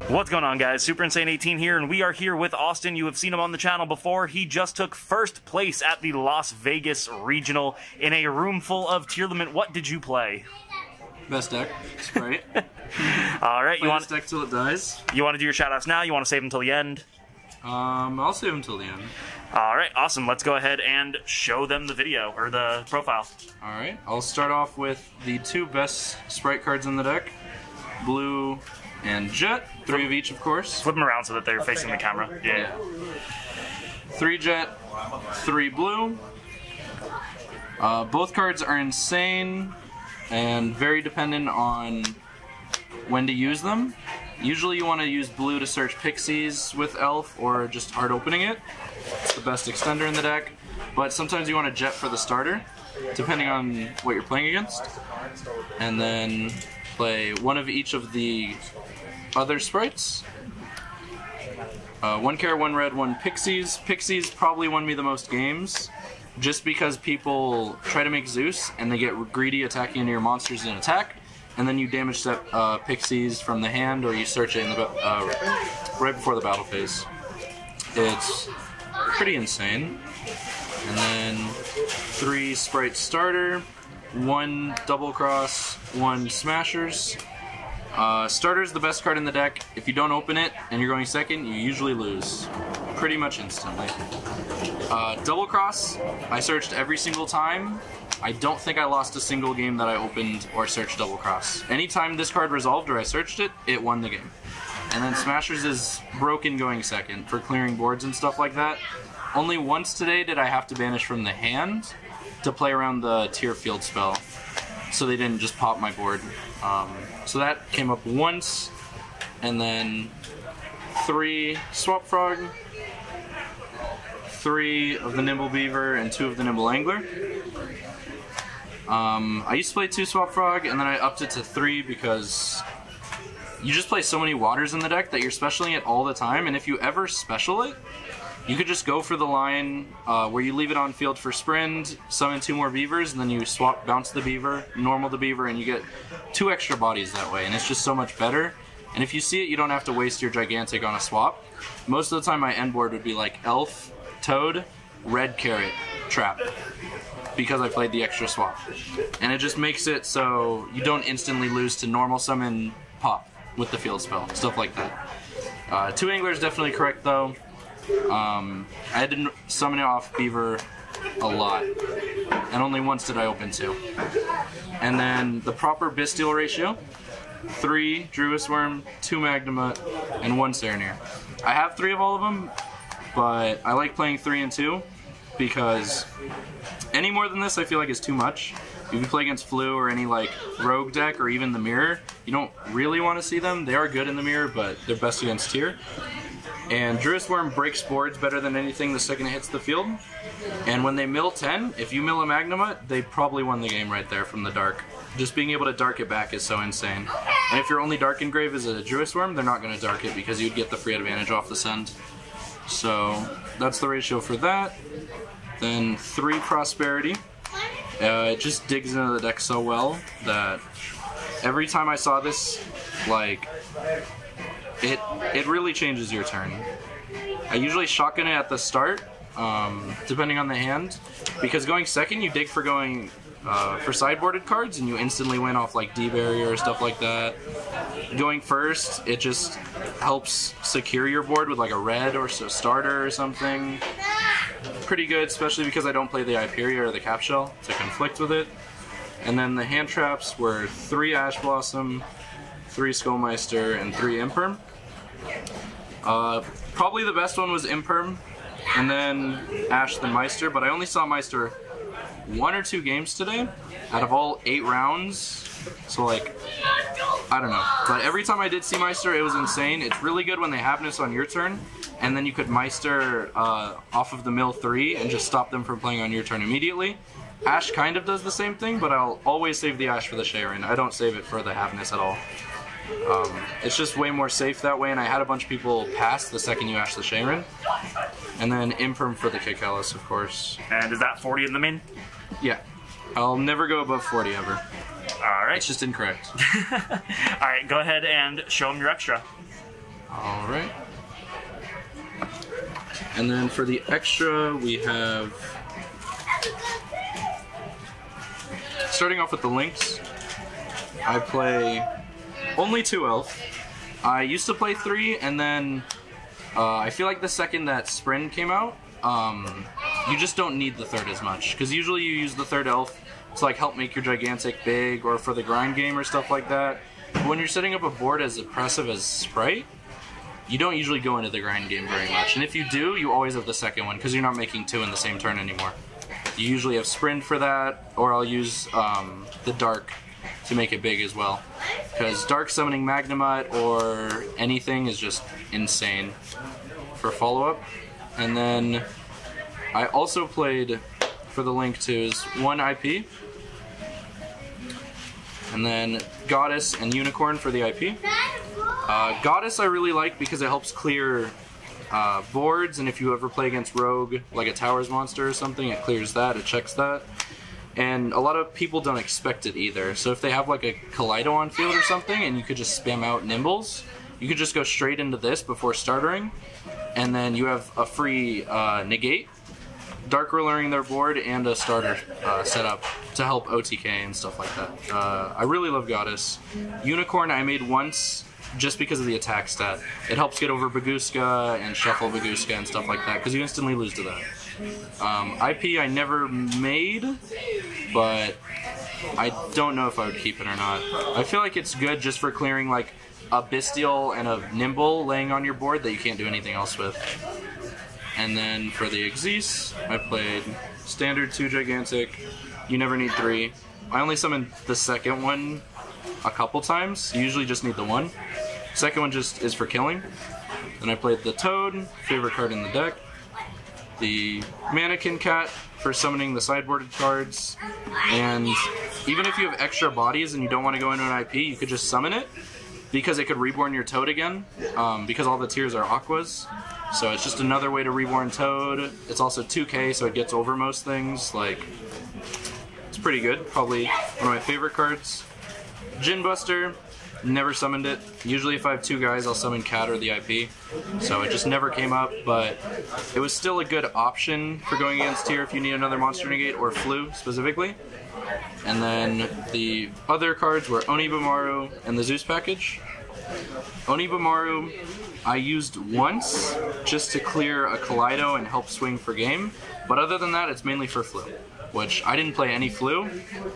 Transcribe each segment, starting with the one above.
What's going on, guys? Super Insane 18 here, and we are here with Austin. You have seen him on the channel before. He just took first place at the Las Vegas Regional in a room full of Tearlament. What did you play? Best deck, Spright. All right, you want deck till it dies. You want to do your shoutouts now? You want to save them till the end? I'll save them till the end. All right, awesome. Let's go ahead and show them the video or the profile. All right, I'll start off with the two best Spright cards in the deck: Blue and Jet. 3 of each, of course. Flip them around so that they're facing the camera. Yeah. 3 Jet, 3 Blue. Both cards are insane and very dependent on when to use them. Usually you want to use Blue to search Pixies with Elf or just hard opening it. It's the best extender in the deck. But sometimes you want a Jet for the starter, depending on what you're playing against. And then play one of each of the other sprites. 1 carrot, 1 red, 1 Pixies. Pixies probably won me the most games, just because people try to make Zeus and they get greedy attacking into your monsters in attack, and then you damage step Pixies from the hand, or you search it in the right before the battle phase. It's pretty insane. And then 3 Spright starter, 1 double cross, 1 smashers. Starter is the best card in the deck. If you don't open it and you're going second, you usually lose pretty much instantly. Double cross, I searched every single time. I don't think I lost a single game that I opened or searched double cross. Anytime this card resolved or I searched it, it won the game. And then smashers is broken going second for clearing boards and stuff like that. Only once today did I have to banish from the hand to play around the tier field spell, so they didn't just pop my board. So that came up once, and then 3 Swap Frog, 3 of the Nimble Beaver, and 2 of the Nimble Angler. I used to play 2 Swap Frog, and then I upped it to 3 because you just play so many waters in the deck that you're specialing it all the time, and if you ever special it, you could just go for the line where you leave it on field for Sprint, summon 2 more Beavers, and then you swap, bounce the Beaver, normal the Beaver, and you get 2 extra bodies that way, and it's just so much better. And if you see it, you don't have to waste your Gigantic on a swap. Most of the time my end board would be like Elf, Toad, Red Carrot, Trap, because I played the extra swap. And it just makes it so you don't instantly lose to normal summon Pop with the field spell, stuff like that. 2 Anglers definitely correct though. I had to summon it off Beaver a lot, and only once did I open 2. And then the proper Bystial ratio: 3 Druis Worm, 2 Magnamut, and 1 Serenir. I have 3 of all of them, but I like playing 3 and 2 because any more than this I feel like is too much. If you play against Flu or any like rogue deck or even the mirror, you don't really want to see them. They are good in the mirror, but they're best against tier. And Druis Worm breaks boards better than anything the second it hits the field. And when they mill 10, if you mill a Magnamut, they probably won the game right there from the dark. Just being able to dark it back is so insane. And if your only dark engrave is a Druis Worm, they're not going to dark it because you'd get the free advantage off the send. So that's the ratio for that. Then 3 Prosperity. It just digs into the deck so well that every time I saw this, like, it really changes your turn. I usually shotgun it at the start, depending on the hand, because going second you dig for going for sideboarded cards and you instantly win off like D-Barrier or stuff like that. Going first, it just helps secure your board with like a red or a starter or something. Pretty good, especially because I don't play the Hyperia or the Cap Shell to conflict with it. And then the hand traps were 3 Ash Blossom, 3 Skullmeister, and 3 Imperm. Probably the best one was Imperm, and then Ash then Meister, but I only saw Meister 1 or 2 games today out of all 8 rounds, so like, I don't know. But every time I did see Meister, it was insane. It's really good when they Happiness on your turn, and then you could Meister off of the mill 3 and just stop them from playing on your turn immediately. Ash kind of does the same thing, but I'll always save the Ash for the Sharon. I don't save it for the Happiness at all. It's just way more safe that way, and I had a bunch of people pass the second you Ash the Sharon. And then Imperm for the Kikalis, of course. And is that 40 in the main? Yeah. I'll never go above 40 ever. Alright. It's just incorrect. Alright, go ahead and show them your extra. Alright. And then for the extra, we have... Starting off with the links, I play only 2 elf. I used to play 3, and then I feel like the second that Spright came out, you just don't need the 3rd as much. Because usually you use the 3rd elf to like help make your gigantic big, or for the grind game or stuff like that. But when you're setting up a board as oppressive as Spright, you don't usually go into the grind game very much. And if you do, you always have the second one, because you're not making 2 in the same turn anymore. You usually have Spright for that, or I'll use the Dark to make it big as well. Because Dark summoning Magnemite or anything is just insane for follow-up. And then I also played, for the link too, is 1 IP. And then Goddess and Unicorn for the IP. Goddess I really like because it helps clear boards, and if you ever play against Rogue, like a Towers monster or something, it clears that, it checks that. And a lot of people don't expect it either. So if they have like a Kaleido on field or something, and you could just spam out Nimbles, you could just go straight into this before startering, and then you have a free negate, Dark Rulering their board, and a starter setup to help OTK and stuff like that. I really love Goddess. Unicorn I made once just because of the attack stat. It helps get over Baguska and shuffle Baguska and stuff like that, because you instantly lose to that. IP I never made, but I don't know if I would keep it or not. I feel like it's good just for clearing like a Bystial and a Nimble laying on your board that you can't do anything else with. And then for the Xyz, I played standard 2 gigantic. You never need 3. I only summoned the second one a couple times. You usually just need the 1. Second one just is for killing. Then I played the Toad, favorite card in the deck. The Mannequin Cat for summoning the sideboarded cards. And even if you have extra bodies and you don't want to go into an IP, you could just summon it, because it could reborn your Toad again, because all the tiers are Aquas. So it's just another way to reborn Toad. It's also 2k, so it gets over most things. Like, it's pretty good. Probably one of my favorite cards. Djinn Buster, never summoned it. Usually if I have 2 guys, I'll summon Cat or the IP. So it just never came up, but it was still a good option for going against tier if you need another Monster Negate, or Flu specifically. And then the other cards were Onibamaru and the Zeus package. Onibamaru I used once just to clear a Kaleido and help swing for game, but other than that it's mainly for Flu, which I didn't play any Flu.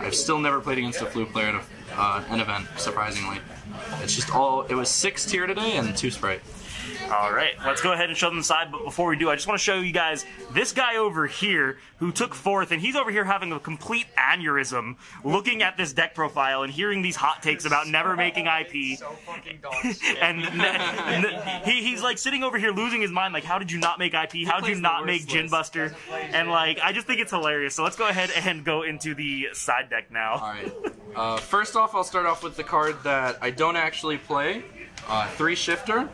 I've still never played against a Flu player at an event, surprisingly. It's just it was 6 tier today and 2 Spright. Alright, let's go ahead and show them the side, but before we do, I just want to show you guys this guy over here who took 4th, and he's over here having a complete aneurysm looking at this deck profile and hearing these hot takes about never making IP. So fucking dog. And he's like sitting over here losing his mind, like, how did you not make IP? How did you not make Djinn Buster? And like, I just think it's hilarious. So let's go ahead and go into the side deck now. Alright, first off, I'll start off with the card that I don't actually play, 3 Shifter.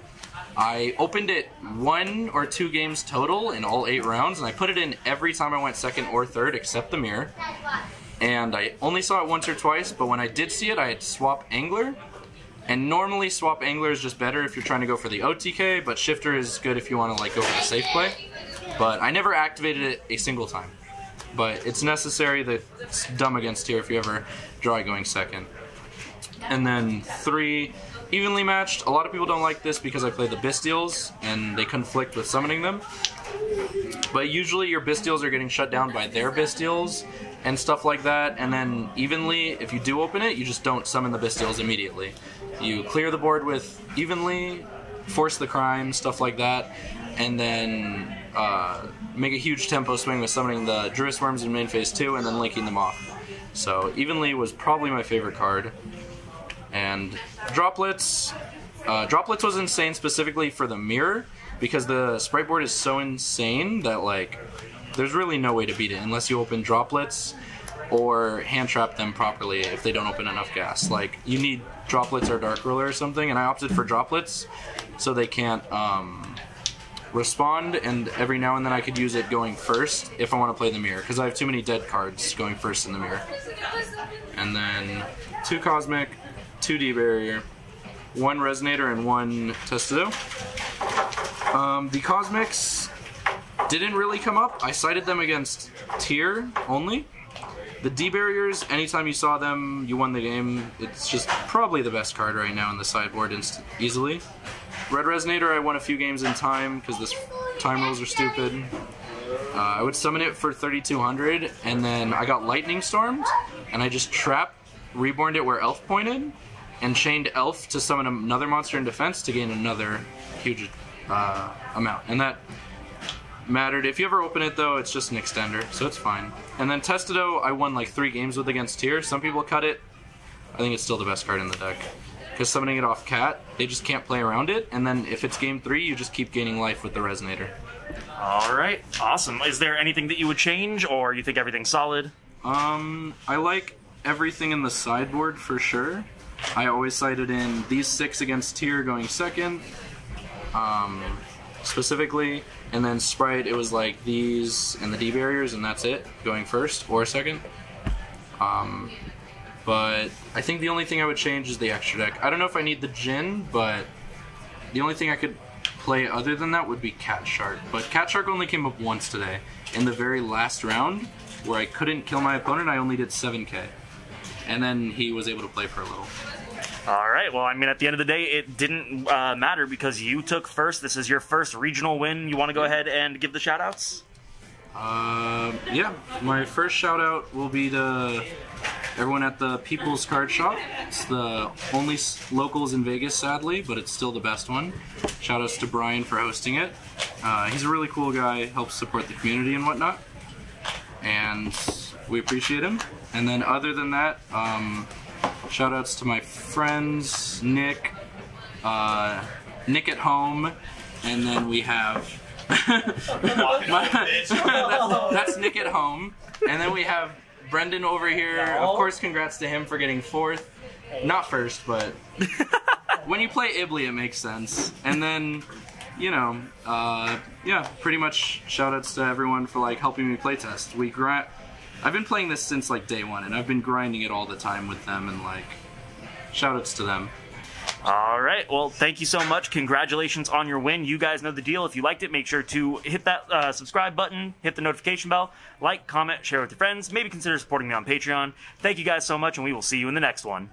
I opened it 1 or 2 games total in all 8 rounds, and I put it in every time I went 2nd or 3rd except the mirror. And I only saw it once or twice, but when I did see it, I had Swap Angler. And normally Swap Angler is just better if you're trying to go for the OTK, but Shifter is good if you want to like go for the safe play. But I never activated it a single time. But it's necessary, that it's dumb against tier if you ever draw going 2nd. And then 3... evenly matched. A lot of people don't like this because I play the Bystials and they conflict with summoning them. But usually your Bystials are getting shut down by their Bystials and stuff like that. And then evenly, if you do open it, you just don't summon the Bystials immediately. You clear the board with evenly, force the crime, stuff like that, and then make a huge tempo swing with summoning the Druid Worms in main phase 2 and then linking them off. So evenly was probably my favorite card. And Droplets. Droplets was insane specifically for the mirror, because the Spright board is so insane that like there's really no way to beat it unless you open Droplets or hand trap them properly if they don't open enough gas. Like, you need Droplets or Dark Ruler or something, and I opted for Droplets so they can't respond, and every now and then I could use it going first if I want to play the mirror, because I have too many dead cards going first in the mirror. And then 2 Cosmic, 2 D Barrier, 1 Resonator, and 1 Testudo. The Cosmics didn't really come up. I cited them against Tier only. The D-Barriers, anytime you saw them, you won the game. It's just probably the best card right now in the sideboard easily. Red Resonator, I won a few games in time because this time rules are stupid. I would summon it for 3,200, and then I got Lightning Stormed, and I just reborned it where Elf pointed, and chained Elf to summon another monster in defense to gain another huge amount. And that mattered. If you ever open it, though, it's just an extender, so it's fine. And then Testudo, I won like 3 games with against Tier. Some people cut it. I think it's still the best card in the deck. Because summoning it off Cat, they just can't play around it, and then if it's game 3, you just keep gaining life with the Resonator. Alright, awesome. Is there anything that you would change, or you think everything's solid? I like everything in the sideboard for sure. I always cited in these 6 against Tier going second, specifically, and then Spright, it was like these and the D-Barriers, and that's it, going first or second. But I think the only thing I would change is the extra deck. I don't know if I need the Djinn, but the only thing I could play other than that would be Cat Shark. But Cat Shark only came up once today. In the very last round, where I couldn't kill my opponent, I only did 7k. And then he was able to play for a little. Alright, well, I mean, at the end of the day, it didn't matter because you took first. This is your first regional win. You want to go ahead and give the shout-outs? Yeah. My first shout-out will be to everyone at the People's Card Shop. It's the only locals in Vegas, sadly, but it's still the best one. Shout-outs to Brian for hosting it. He's a really cool guy, helps support the community and whatnot. And we appreciate him. And then other than that, shout-outs to my friends, Nick at home, and then we have... that's Nick at home. And then we have Brendan over here. Of course, congrats to him for getting 4th. Not first, but when you play Ibly, it makes sense. And then, you know, yeah, pretty much shout-outs to everyone for like helping me playtest. I've been playing this since like day 1, and I've been grinding it all the time with them, and like, shout-outs to them. Alright, well, thank you so much. Congratulations on your win. You guys know the deal. If you liked it, make sure to hit that subscribe button, hit the notification bell, like, comment, share with your friends, maybe consider supporting me on Patreon. Thank you guys so much, and we will see you in the next one.